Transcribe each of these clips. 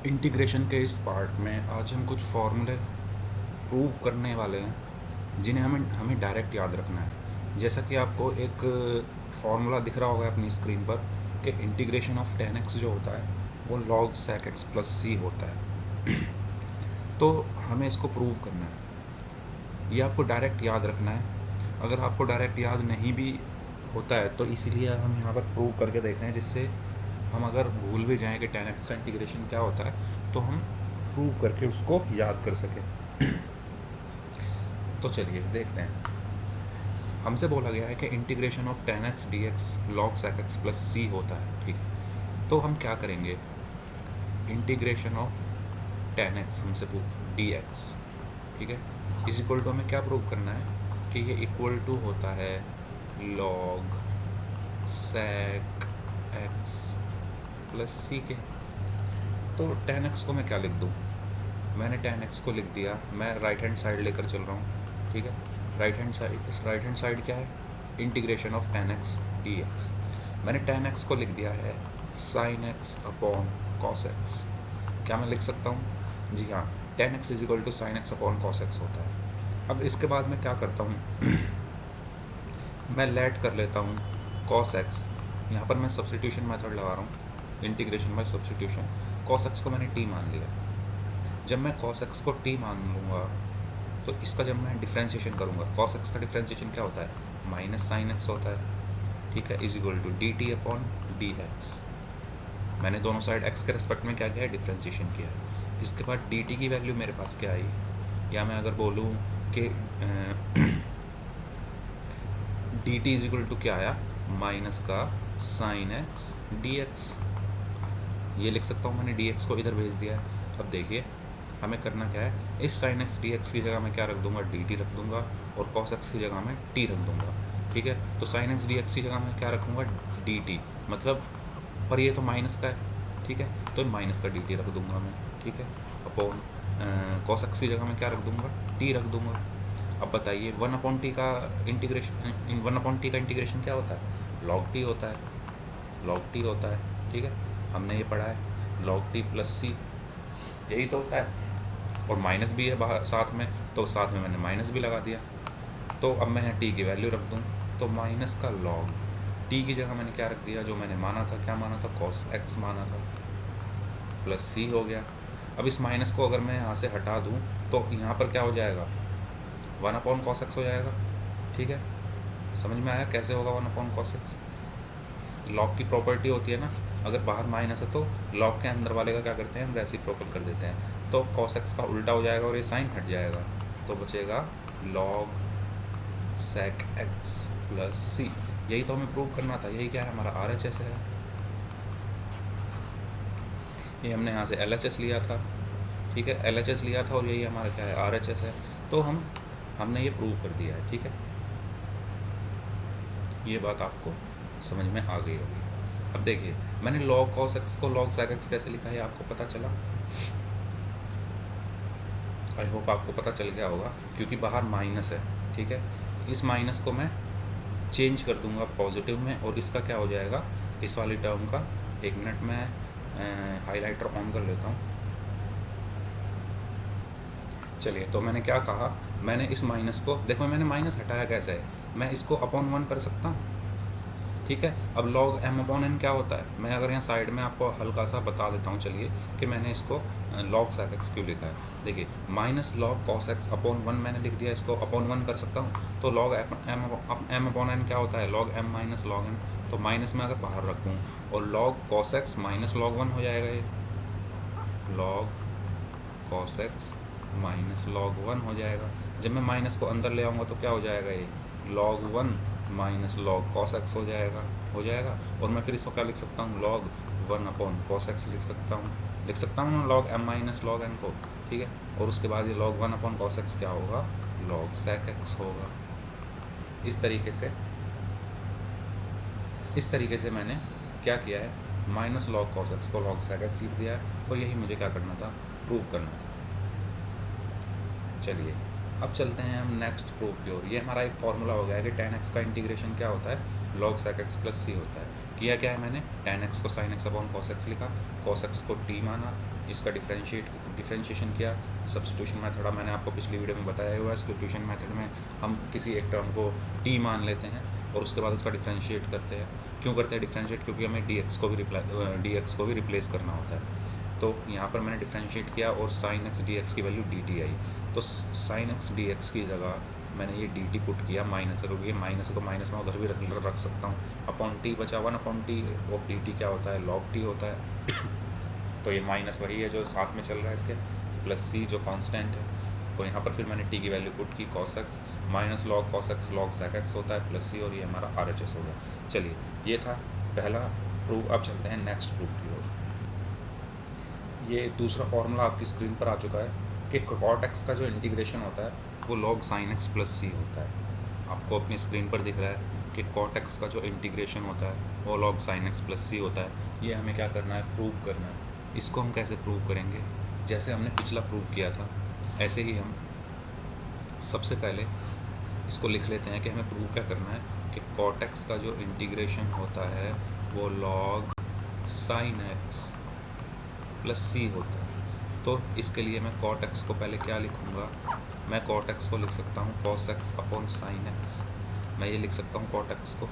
Integration के इस part में आज हम कुछ फॉर्मूले प्रूव करने वाले हैं जिन्हें हमें हमें डायरेक्ट याद रखना है। जैसा कि आपको एक फार्मूला दिख रहा होगा अपनी स्क्रीन पर कि इंटीग्रेशन ऑफ टेन एक्स जो होता है वो log sec x plus C होता है। तो हमें इसको प्रूव करना है, ये आपको डायरेक्ट याद रखना है। अगर आपको डायरेक्ट याद नहीं भी होता है तो इसीलिए हम यहाँ पर प्रूव करके देख रहे हैं, जिससे हम अगर भूल भी जाएं कि टेन एक्स का इंटीग्रेशन क्या होता है तो हम प्रूव करके उसको याद कर सकें। तो चलिए देखते हैं। हमसे बोला गया है कि integration of tan x d x log sec x plus C होता है, ठीक है। तो हम क्या करेंगे, इंटीग्रेशन ऑफ टेन एक्स हमसे डी एक्स, ठीक है, इज इक्वल टू हमें क्या प्रूव करना है कि ये इक्वल टू होता है लॉग sec x प्लस सी के। तो टेन एक्स को मैं क्या लिख दूँ, मैंने टेन एक्स को लिख दिया, मैं राइट हैंड साइड लेकर चल रहा हूँ, ठीक है। राइट हैंड साइड क्या है, integration of tan x d x. मैंने टेन एक्स को लिख दिया है sine x upon cos x. क्या मैं लिख सकता हूँ, जी हाँ, tan x is equal to sine x upon cos x होता है। अब इसके बाद मैं क्या करता हूँ, मैं लेट कर लेता हूँ कॉस एक्स। यहाँ पर मैं सब्सटीट्यूशन मेथड लगा रहा हूँ, integration by substitution. Cos x को मैंने टी मान लिया। जब मैं cos x को t मान लूँगा तो इसका जब मैं डिफ्रेंशिएशन करूँगा, cos x का डिफ्रेंशिएशन क्या होता है, माइनस साइन x होता है, ठीक है, is equal to d t upon d x. मैंने दोनों साइड x के रेस्पेक्ट में क्या किया है, डिफ्रेंशिएशन किया है। इसके बाद डी टी की वैल्यू मेरे पास क्या आई, या मैं अगर बोलूँ कि d t is equal to क्या आया, माइनस का साइन एक्स डी एक्स। ये लिख सकता हूँ, मैंने डी एक्स को इधर भेज दिया है। अब देखिए हमें करना क्या है, इस साइन एक्स डी एक्स की जगह मैं क्या रख दूंगा, डी टी रख दूंगा, और कॉस एक्स की जगह मैं टी रख दूंगा, ठीक है। तो साइन एक्स डी एक्स की जगह मैं क्या रखूँगा, डी टी, मतलब पर ये तो माइनस का है, ठीक है, तो माइनस का डी टी रख दूंगा मैं, ठीक है, अपॉन कॉस एक्स की जगह मैं क्या रख दूंगा, टी रख दूंगा। अब बताइए वन अपॉन टी का इंटीग्रेशन क्या होता है, लॉग टी होता है, लॉग टी होता है, ठीक है, हमने ये पढ़ा है, लॉग टी प्लस सी, यही तो होता है। और माइनस भी है बाहर साथ में, तो साथ में मैंने माइनस भी लगा दिया। तो अब मैं टी की वैल्यू रख दूँ, तो माइनस का लॉग टी की जगह मैंने क्या रख दिया, जो मैंने माना था, क्या माना था, कॉस एक्स माना था, प्लस सी हो गया। अब इस माइनस को अगर मैं यहाँ से हटा दूँ तो यहाँ पर क्या हो जाएगा, वन अपॉन कॉस एक्स हो जाएगा, ठीक है। समझ में आया कैसे होगा one upon cos x. Log की प्रॉपर्टी होती है ना, अगर बाहर माइनस है तो लॉग के अंदर वाले का क्या करते हैं, हम रेसिप्रोकल कर देते हैं, तो कॉस एक्स का उल्टा हो जाएगा और ये साइन हट जाएगा, तो बचेगा लॉग sec एक्स प्लस सी। यही तो हमें प्रूव करना था, यही क्या है हमारा आर एच एस है। ये हमने यहाँ से एल एच एस लिया था, ठीक है, एल एच एस लिया था, और यही हमारा क्या है, आर एच एस है। तो हमने ये प्रूव कर दिया है, ठीक है। ये बात आपको समझ में आ गई होगी। अब देखिए मैंने log cos x को log sec x कैसे लिखा है, आपको पता चला, आई होप आपको पता चल गया होगा, क्योंकि बाहर माइनस है, ठीक है। इस माइनस को मैं चेंज कर दूंगा पॉजिटिव में, और इसका क्या हो जाएगा, इस वाली टर्म का, एक मिनट में हाइलाइटर ऑन कर लेता हूँ। चलिए, तो मैंने क्या कहा, मैंने इस माइनस को, देखो मैंने माइनस हटाया कैसे है, मैं इसको अपॉन वन कर सकता हूँ, ठीक है। अब लॉग एम अपॉन एन क्या होता है, मैं अगर यहाँ साइड में आपको हल्का सा बता देता हूँ, चलिए, कि मैंने इसको लॉग sec x क्यों लिखा है। देखिए minus log cos x upon one मैंने लिख दिया, इसको अपॉन वन कर सकता हूँ। तो लॉग एम अपॉन एन क्या होता है, log m minus log n. तो माइनस में अगर बाहर रखूँ और log cos x minus log one हो जाएगा, ये log cos x minus log one हो जाएगा। जब मैं माइनस को अंदर ले आऊँगा तो क्या हो जाएगा, ये log one minus log cos x हो जाएगा। और मैं फिर इसको क्या लिख सकता हूँ, log one upon cos x लिख सकता हूँ ना, log m minus log n को, ठीक है। और उसके बाद ये log one upon cos x क्या होगा, लॉग sec एक्स होगा। इस तरीके से मैंने क्या किया है, माइनस लॉग कॉस एक्स को लॉग sec एक्स लिख दिया है, और यही मुझे क्या करना था, प्रूव करना था। चलिए अब चलते हैं हम नेक्स्ट प्रूफ की ओर। ये हमारा एक फॉर्मूला हो गया है कि टेन एक्स का इंटीग्रेशन क्या होता है, log sec x plus C होता है, किया क्या है मैंने, tan x को sin x upon cos x लिखा, cos x को t माना, इसका डिफ्रेंशिएशन किया, सब्स्टिट्यूशन मेथड मैंने आपको पिछली वीडियो में बताया हुआ है। सब्स्टिट्यूशन मेथड में हम किसी एक टर्म को t मान लेते हैं और उसके बाद उसका डिफ्रेंशिएट करते हैं। क्यों करते हैं डिफ्रेंशिएट, क्योंकि हमें dx को भी रिप्लेस करना होता है। तो यहाँ पर मैंने डिफ्रेंशिएट किया और sin x dx की वैल्यू dt आई, तो sin x dx की जगह मैंने ये dt पुट किया माइनस, क्योंकि ये माइनस है तो माइनस में उधर भी रख सकता हूँ। अपॉन टी बचा, 1/t ऑफ dt क्या होता है, log t होता है तो ये माइनस वही है जो साथ में चल रहा है इसके, प्लस c जो कांस्टेंट है। तो यहाँ पर फिर मैंने t की वैल्यू पुट की, cos x minus log cos x log sec x होता है प्लस c, और ये हमारा RHS होगा। चलिए ये था पहला प्रूफ। अब चलते हैं नेक्स्ट प्रूफ की ओर। ये दूसरा फॉर्मूला आपकी स्क्रीन पर आ चुका है कि cot x का जो इंटीग्रेशन होता है वो log sin x plus c होता है। आपको अपनी स्क्रीन पर दिख रहा है कि cot x का जो इंटीग्रेशन होता है वो log sin x plus c होता है। ये हमें क्या करना है, प्रूव करना है। इसको हम कैसे प्रूव करेंगे, जैसे हमने पिछला प्रूव किया था ऐसे ही हम सबसे पहले इसको लिख लेते हैं कि हमें प्रूव क्या करना है कि cot x का जो इंटीग्रेशन होता है वो log sin x plus c होता है। तो इसके लिए मैं cot x को पहले क्या लिखूँगा, मैं cot x को लिख सकता हूँ cos x upon sin x। मैं ये लिख सकता हूँ cot x को,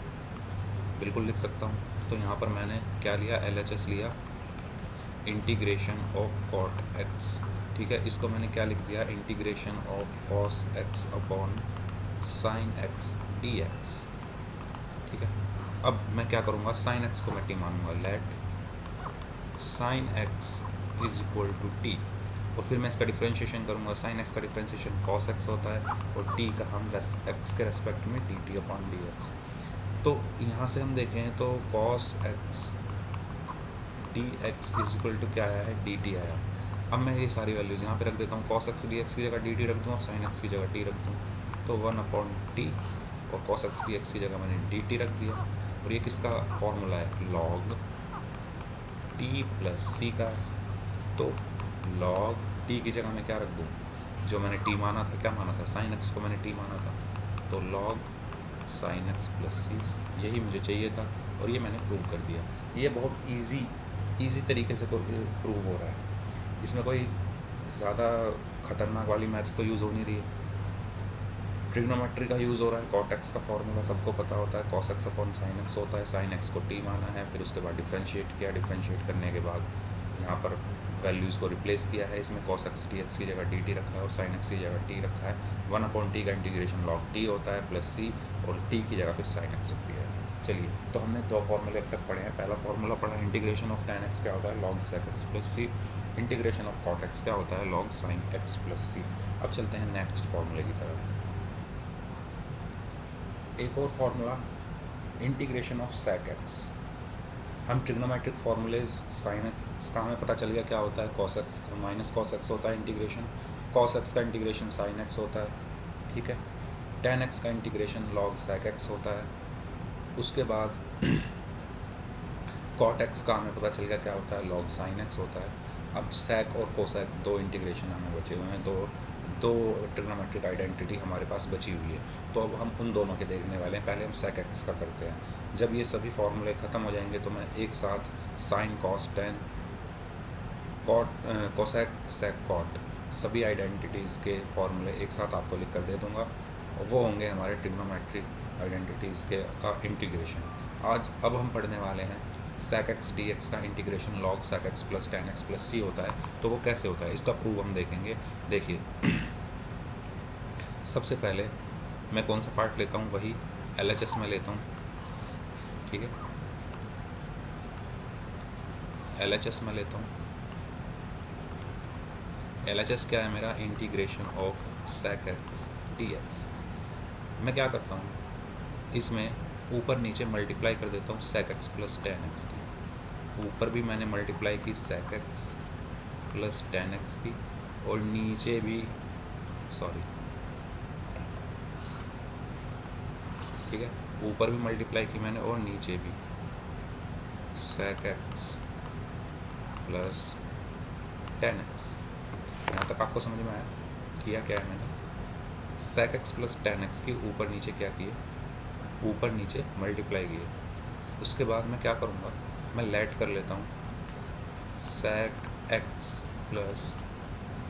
बिल्कुल लिख सकता हूँ। तो यहाँ पर मैंने क्या लिया, LHS लिया, इंटीग्रेशन ऑफ cot x, ठीक है। इसको मैंने क्या लिख दिया, integration of cos x upon sin x dx, ठीक है। अब मैं क्या करूँगा, sin x को मैं t मानूंगा, let sin x is equal to t, और फिर मैं इसका डिफ्रेंशिएशन करूँगा। sin x का डिफ्रेंशिएशन cos x होता है और t का हम x के रेस्पेक्ट में dt अपॉन dx। तो यहाँ से हम देखें तो cos x dx is equal to क्या आया है, dt आया। अब मैं ये सारी वैल्यूज़ यहाँ पे रख देता हूँ, cos x dx की जगह dt रख दूँ और sin x की जगह t रख दूँ, तो 1/t, और cos x dx की जगह मैंने dt रख दिया। और ये किसका फॉर्मूला है, log t प्लस c का। तो log t की जगह मैं क्या रख दूँ, जो मैंने t माना था, क्या माना था, sin x को मैंने t माना था, तो log sin x plus c, यही मुझे चाहिए था और ये मैंने प्रूव कर दिया। ये बहुत इजी तरीके से प्रूव हो रहा है, इसमें कोई ज़्यादा खतरनाक वाली मैथ्स तो यूज़ हो नहीं रही है। ट्रिग्नोमेट्री का यूज़ हो रहा है, cot x का फॉर्मूला सबको पता होता है, cos x upon sin x होता है, sin x को t माना है, फिर उसके बाद डिफ्रेंशिएट किया, डिफ्रेंशिएट करने के बाद यहाँ पर वैल्यूज़ को रिप्लेस किया है, इसमें cos x dx की जगह dt रखा है और sin x की जगह t रखा है। 1/t का इंटीग्रेशन log t होता है प्लस c, और t की जगह फिर sin x रख दिया है। चलिए, तो हमने दो फॉर्मूले अब तक पढ़े हैं। पहला फॉर्मूला पढ़ा है, इंटीग्रेशन ऑफ tan x क्या होता है, log sec x plus c। Integration of cot x क्या होता है, log sin x plus c। अब चलते हैं नेक्स्ट फार्मूले की तरफ। एक और formula, integration of sec x। हम ट्रिग्नोमेट्रिक फार्मूलेज साइन एक्स का हमें पता चल गया क्या होता है, cos x minus cos x होता है इंटीग्रेशन, cos x का इंटीग्रेशन sin x होता है, ठीक है। tan x का इंटीग्रेशन log sec x होता है। उसके बाद cot x का हमें पता चल गया क्या होता है, log sin x होता है। अब sec और cosec दो इंटीग्रेशन हमें बचे हुए हैं, दो ट्रिग्नोमेट्रिक आइडेंटिटी हमारे पास बची हुई है। तो अब हम उन दोनों के देखने वाले हैं। पहले हम sec x का करते हैं। जब ये सभी फॉर्मूले ख़त्म हो जाएंगे तो मैं एक साथ sin cos tan cot cosec sec cot सभी आइडेंटिटीज़ के फॉर्मूले एक साथ आपको लिख कर दे दूँगा, और वो होंगे हमारे ट्रिग्नोमेट्रिक आइडेंटिटीज़ के का इंटीग्रेशन। अब हम पढ़ने वाले हैं sec x dx का integration log sec x plus tan x plus c होता है। तो वो कैसे होता है, इसका प्रूव हम देखेंगे। देखिए, सबसे पहले मैं कौन सा पार्ट लेता हूँ, वही LHS में लेता हूँ, ठीक है। LHS में लेता हूँ। LHS क्या है मेरा, integration of sec x dx। मैं क्या करता हूँ, इसमें ऊपर नीचे मल्टीप्लाई कर देता हूँ sec x plus tan x की। ऊपर भी मैंने मल्टीप्लाई की sec x plus tan x की, और नीचे भी ठीक है, ऊपर भी मल्टीप्लाई की मैंने और नीचे भी sec x plus tan x। यहाँ तक आपको समझ में आया, किया क्या है मैंने, sec x plus tan x की ऊपर नीचे क्या किए, ऊपर नीचे मल्टीप्लाई किए। उसके बाद मैं क्या करूँगा, मैं लेट कर लेता हूँ sec x plus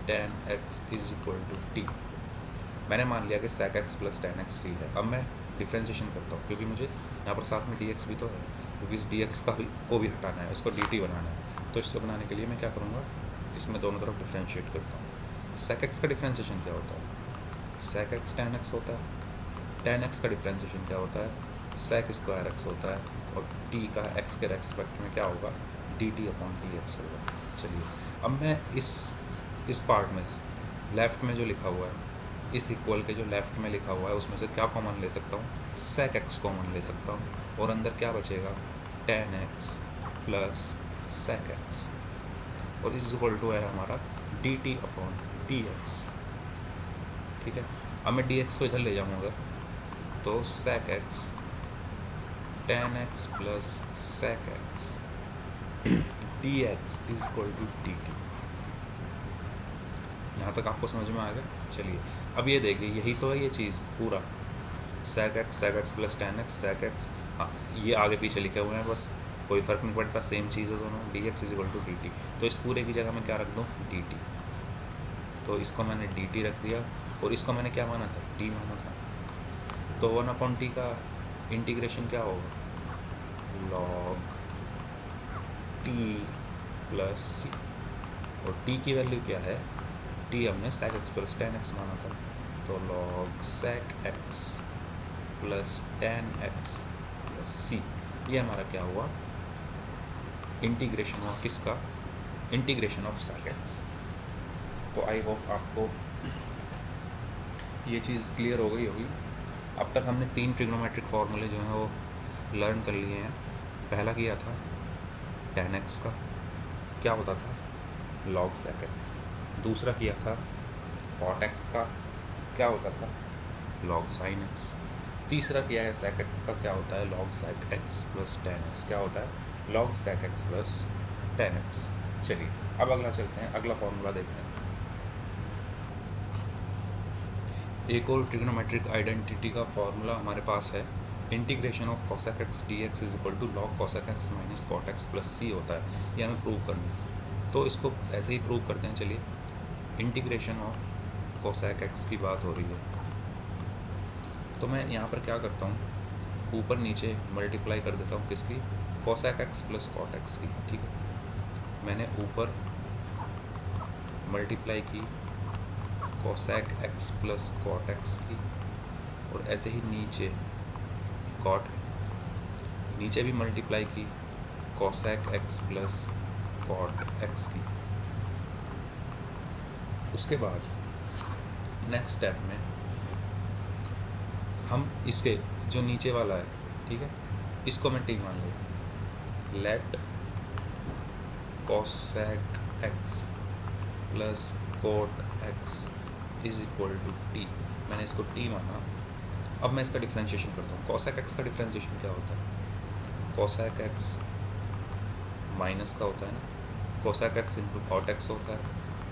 tan x is equal to t. मैंने मान लिया कि sec x plus tan x t है। अब मैं डिफ्रेंशिएशन करता हूँ, क्योंकि मुझे यहाँ पर साथ में dx भी तो है, क्योंकि इस dx को भी हटाना है, इसको dt बनाना है। तो इसको बनाने के लिए मैं क्या करूँगा, इसमें दोनों तरफ डिफ्रेंशिएट करता हूँ। sec x का डिफ्रेंशिएशन क्या होता है, sec x tan x होता है। tan x का डिफ्रेंशिएशन क्या होता है, sec स्क्वायर x होता है। और t का x के रेस्पेक्ट में क्या होगा, dt अपॉन dx होगा। चलिए अब मैं इस पार्ट में लेफ़्ट में जो लिखा हुआ है, इस इक्वल के जो लेफ़्ट में लिखा हुआ है उसमें से क्या कॉमन ले सकता हूँ, sec x कॉमन ले सकता हूँ, और अंदर क्या बचेगा, tan x plus sec x, और इस इक्वल टू है हमारा dt अपॉन dx। ठीक है, अब मैं dx को इधर ले जाऊँगा तो sec x tan x plus sec x dx is equal to dt। यहाँ तक आपको समझ में आ गया। चलिए अब ये देखिए, यही तो है ये चीज़ पूरा, sec x plus tan x sec x। हाँ, ये आगे पीछे लिखे हुए हैं, बस कोई फ़र्क नहीं पड़ता, सेम चीज़ है दोनों, dx is equal to dt। तो इस पूरे की जगह मैं क्या रख दूँ, dt। तो इसको मैंने dt रख दिया, और इसको मैंने क्या माना था, t माना था। तो 1/t का इंटीग्रेशन क्या होगा, log t प्लस सी, और t की वैल्यू क्या है, t हमने sec x plus tan x माना था, तो log sec x plus tan x plus सी। ये हमारा क्या हुआ, इंटीग्रेशन हुआ किसका, इंटीग्रेशन ऑफ sec x। तो आई होप आपको ये चीज़ क्लियर हो गई होगी। अब तक हमने 3 ट्रिग्नोमेट्रिक फार्मूले जो हैं वो लर्न कर लिए हैं। पहला किया था tan x का, क्या होता था, log sec x। दूसरा किया था cot x का, क्या होता था, log sin x। तीसरा किया है sec x का, क्या होता है, log sec x plus tan x, क्या होता है, log sec x plus tan x। चलिए अब अगला चलते हैं, अगला फॉर्मूला देखते हैं। एक और ट्रिग्नोमेट्रिक आइडेंटिटी का फॉर्मूला हमारे पास है, integration of cosec x dx is equal to log cosec x minus cot x plus C होता है। ये हमें प्रूव करना है, तो इसको ऐसे ही प्रूव करते हैं। चलिए, इंटीग्रेशन ऑफ cosec x की बात हो रही है, तो मैं यहाँ पर क्या करता हूँ, ऊपर नीचे मल्टीप्लाई कर देता हूँ किसकी, cosec x plus cot x की। ठीक है, मैंने ऊपर मल्टीप्लाई की cosec x plus cot x की, और ऐसे ही नीचे भी मल्टीप्लाई की cosec x plus cot x की। उसके बाद नेक्स्ट स्टेप में हम इसके जो नीचे वाला है, ठीक है, इसको मैं टी मान लेता हूँ, let cosec x plus cot x is equal to t. मैंने इसको टी माना। अब मैं इसका डिफ्रेंशिएशन करता हूँ। cosec x का डिफ्रेंशिएशन क्या होता है, cosec x माइनस का होता है ना, cosec x into cot x होता है,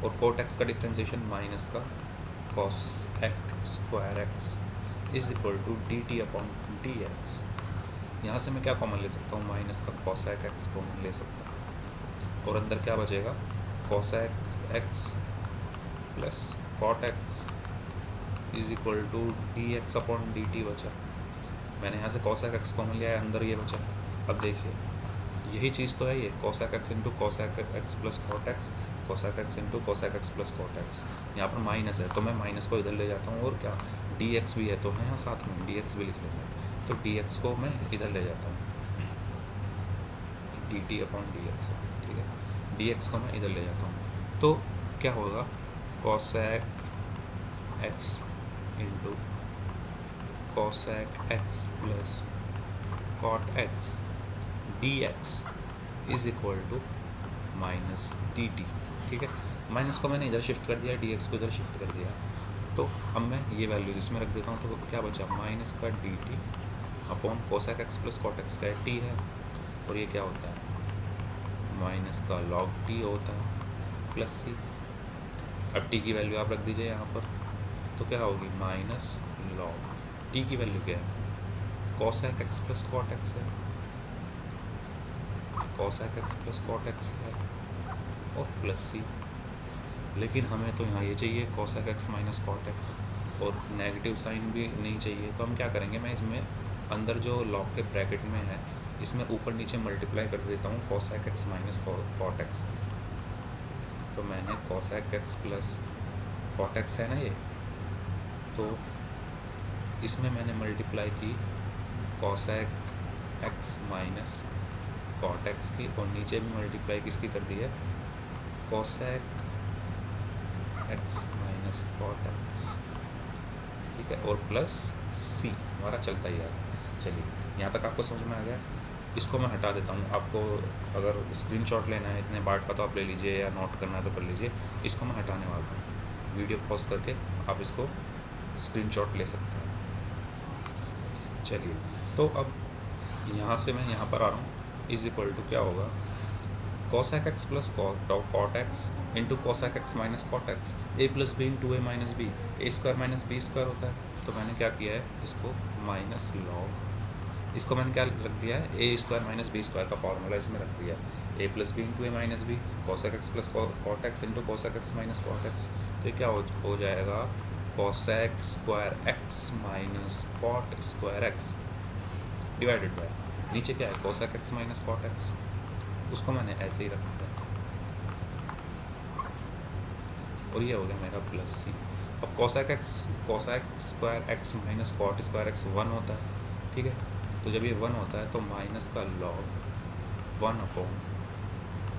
और cot x का डिफ्रेंशिएशन माइनस का cos x square x is equal to d t upon d x. यहाँ से मैं क्या कॉमन ले सकता हूँ, माइनस का cosec x कॉमन ले सकता हूँ, और अंदर क्या बचेगा, cosec x plus cot x is equal to d x upon d t बचा। मैंने यहाँ से cosec x कॉमन लिया है, अंदर ये बचा। अब देखिए यही चीज़ तो है ये, cosec x into cosec x plus cot x, cosec x into cosec x plus cot x। यहाँ पर माइनस है तो मैं माइनस को इधर ले जाता हूँ, और क्या dx भी है तो है यहाँ साथ में, dx भी लिख लेते हैं, तो dx को मैं इधर ले जाता हूँ, dt अपॉन dx। ठीक है, dx को मैं इधर ले जाता हूँ, तो क्या होगा, cosec x into cosec x plus cot x dx is equal to minus dt। ठीक है, माइनस को मैंने इधर शिफ्ट कर दिया, dx को इधर शिफ्ट कर दिया, तो अब मैं ये वैल्यूज इसमें रख देता हूँ, तो क्या बचा, माइनस का dt upon cosec x plus cot x का t है, और ये क्या होता है, माइनस का log t होता है प्लस c। अब t की वैल्यू आप रख दीजिए यहाँ पर, तो क्या होगी, माइनस log t की वैल्यू क्या है, cosec x plus cot x है, cosec x plus cot x है और प्लस सी, लेकिन हमें तो यहाँ ये चाहिए cosec x minus cot x, और नेगेटिव साइन भी नहीं चाहिए। तो हम क्या करेंगे, मैं इसमें अंदर जो लॉग के ब्रैकेट में है इसमें ऊपर नीचे मल्टीप्लाई कर देता हूँ cosec x minus cot x. तो मैंने cosec x plus cot x है ना ये, तो इसमें मैंने मल्टीप्लाई की cosec x minus cot x की, और नीचे भी मल्टीप्लाई किसकी कर दी है, cosec x minus cot x, ठीक है, और प्लस सी हमारा चलता ही आ रहा। चलिए यहाँ तक आपको समझ में आ गया। इसको मैं हटा देता हूँ, आपको अगर स्क्रीनशॉट लेना है इतने बार का तो आप ले लीजिए, या नोट करना है तो कर लीजिए। इसको मैं हटाने वाला हूँ, वीडियो पॉज करके आप इसको स्क्रीनशॉट ले सकते हैं। चलिए, तो अब यहाँ से मैं यहाँ पर आ रहा हूँ, इज इक्वल टू क्या होगा, cosec x plus cot x into cosec x minus cot x, A plus B into A minus B, A square minus B square होता है। तो मैंने क्या किया है, इसको माइनस लॉग, इसको मैंने क्या रख दिया है, A square minus B square का फॉर्मूला इसमें रख दिया है, A plus B into A minus B, cosec x plus cot x into cosec x minus cot x. तो ये क्या हो जाएगा, cosec square x minus cot square x divided by, नीचे क्या है, cosec x minus cot x, उसको मैंने ऐसे ही रखा है, और ये हो गया मेरा प्लस सी। अब cosec square x minus cot square x 1 होता है, ठीक है। तो जब ये 1 होता है तो माइनस का log 1 upon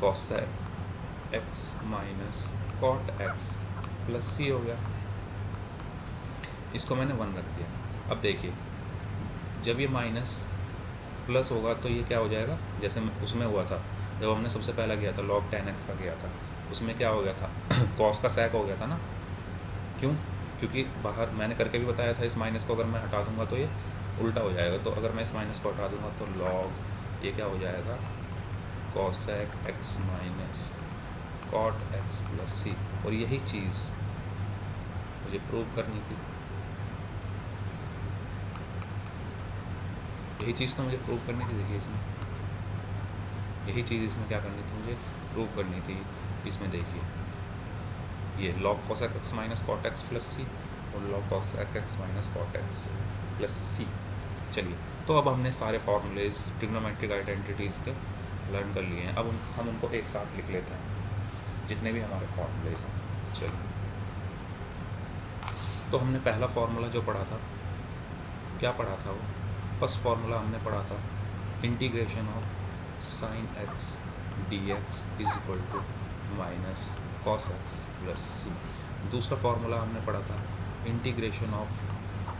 cosec x minus cot x plus C हो गया। इसको मैंने 1 रख दिया। अब देखिए, जब ये माइनस प्लस होगा तो ये क्या हो जाएगा, जैसे उसमें हुआ था जब हमने सबसे पहला किया था log 10x का किया था, उसमें क्या हो गया था कॉस का सैक हो गया था ना। क्यों? क्योंकि बाहर मैंने करके भी बताया था, इस माइनस को अगर मैं हटा दूंगा तो ये उल्टा हो जाएगा। तो अगर मैं इस माइनस को हटा दूंगा तो log ये क्या हो जाएगा, cosec x minus cot x plus C. और यही चीज़ मुझे प्रूव करनी थी, यही चीज़ तो मुझे प्रूव करनी थी। देखिए इसमें यही चीज़ इसमें क्या करनी थी, मुझे प्रूव करनी थी। इसमें देखिए ये log cosec x minus cot x plus C और log cosec x minus cot x plus C. चलिए, तो अब हमने सारे फार्मूलेज ट्रिग्नोमेट्रिक आइडेंटिटीज़ के लर्न कर लिए हैं। अब हम उनको एक साथ लिख लेते हैं, जितने भी हमारे फार्मूलेज हैं। चलिए, तो हमने पहला फार्मूला जो पढ़ा था, क्या पढ़ा था वो, फर्स्ट फार्मूला हमने पढ़ा था integration of sine x d x is equal to minus cos x plus C. दूसरा फार्मूला हमने पढ़ा था integration of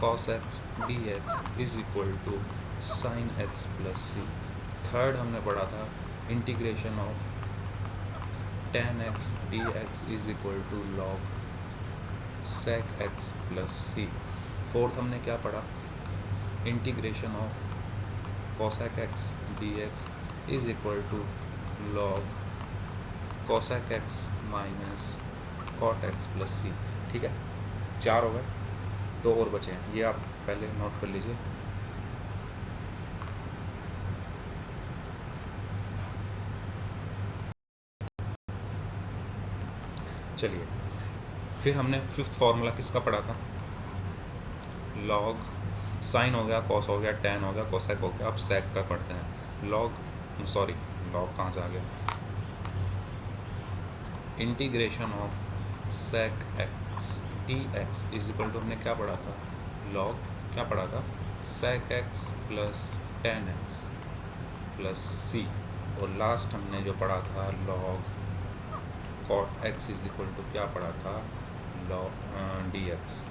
cos x d x is equal to sine x plus C. Third हमने पढ़ा था integration of tan x d x is equal to log sec x plus C. Fourth हमने क्या पढ़ा, integration of cosec x d x is equal to log cosec x minus cot x plus सी। ठीक है, 4 हो गए, 2 और बचे हैं, ये आप पहले नोट कर लीजिए। चलिए, फिर हमने फिफ्थ फार्मूला किसका पढ़ा था, लॉग साइन हो गया, कॉस हो गया, टेन हो गया, कोसेक हो गया। अब सेक का पढ़ते हैं, लॉग कहाँ से आ गया, integration of sec x d x is equal to हमने क्या पढ़ा था, लॉग क्या पढ़ा था, sec x plus tan x plus C. और लास्ट हमने जो पढ़ा था log cot x is equal to क्या पढ़ा था, log d x,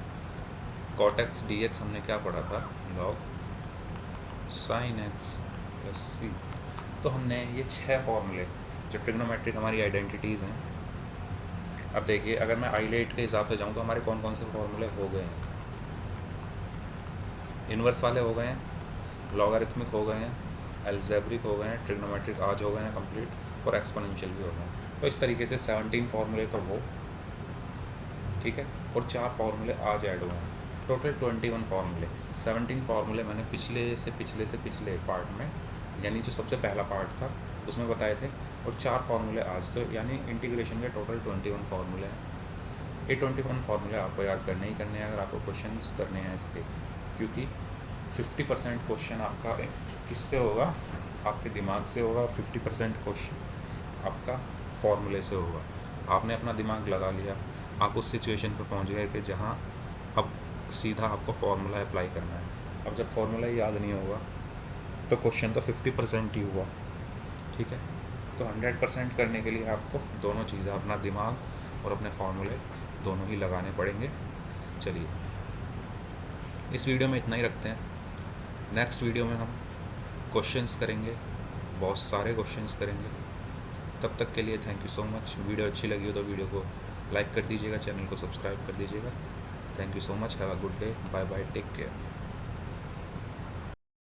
cot x d x हमने क्या पढ़ा था, log sine x plus C. तो हमने ये 6 फॉर्मूले जो ट्रिग्नोमेट्रिक हमारी आइडेंटिटीज़ हैं। अब देखिए, अगर मैं आइलेट के हिसाब से जाऊँ तो हमारे कौन कौन से फॉर्मूले हो गए हैं, इन्वर्स वाले हो गए हैं, लॉगरिथमिक हो गए हैं, एल्जेब्रिक हो गए हैं, ट्रिग्नोमेट्रिक आज हो गए हैं कंप्लीट, और एक्सपोनेंशियल भी हो गए हैं। तो इस तरीके से 17 फार्मूले तो वो, ठीक है, और 4 फार्मूले आज ऐड हुए हैं, टोटल 21 फार्मूले। 17 फार्मूले मैंने पिछले से पिछले पार्ट में, यानी जो सबसे पहला पार्ट था उसमें बताए थे, और 4 फार्मूले आज, तो यानी इंटीग्रेशन के टोटल 21 फार्मूले हैं। ये 21 फार्मूले आपको याद करने ही करने हैं अगर आपको क्वेश्चन करने हैं इसके, क्योंकि 50% क्वेश्चन आपका किससे होगा, आपके दिमाग से होगा, और 50% क्वेश्चन आपका फॉर्मूले से होगा। आपने अपना दिमाग लगा लिया, आप उस सिचुएशन पर पहुंच गए कि जहां अब सीधा आपको फार्मूला अप्लाई करना है। अब जब फार्मूला ही याद नहीं होगा तो क्वेश्चन तो 50% ही हुआ, ठीक है। तो 100% करने के लिए आपको दोनों चीज़ें, अपना दिमाग और अपने फार्मूले दोनों ही लगाने पड़ेंगे। चलिए, इस वीडियो में इतना ही रखते हैं। नेक्स्ट वीडियो में हम क्वेश्चंस करेंगे, बहुत सारे क्वेश्चंस करेंगे। तब तक के लिए thank you so much. Video अच्छी लगी हो तो वीडियो को लाइक कर दीजिएगा, चैनल को सब्सक्राइब कर दीजिएगा। Thank you so much, have a good day, bye bye, take care.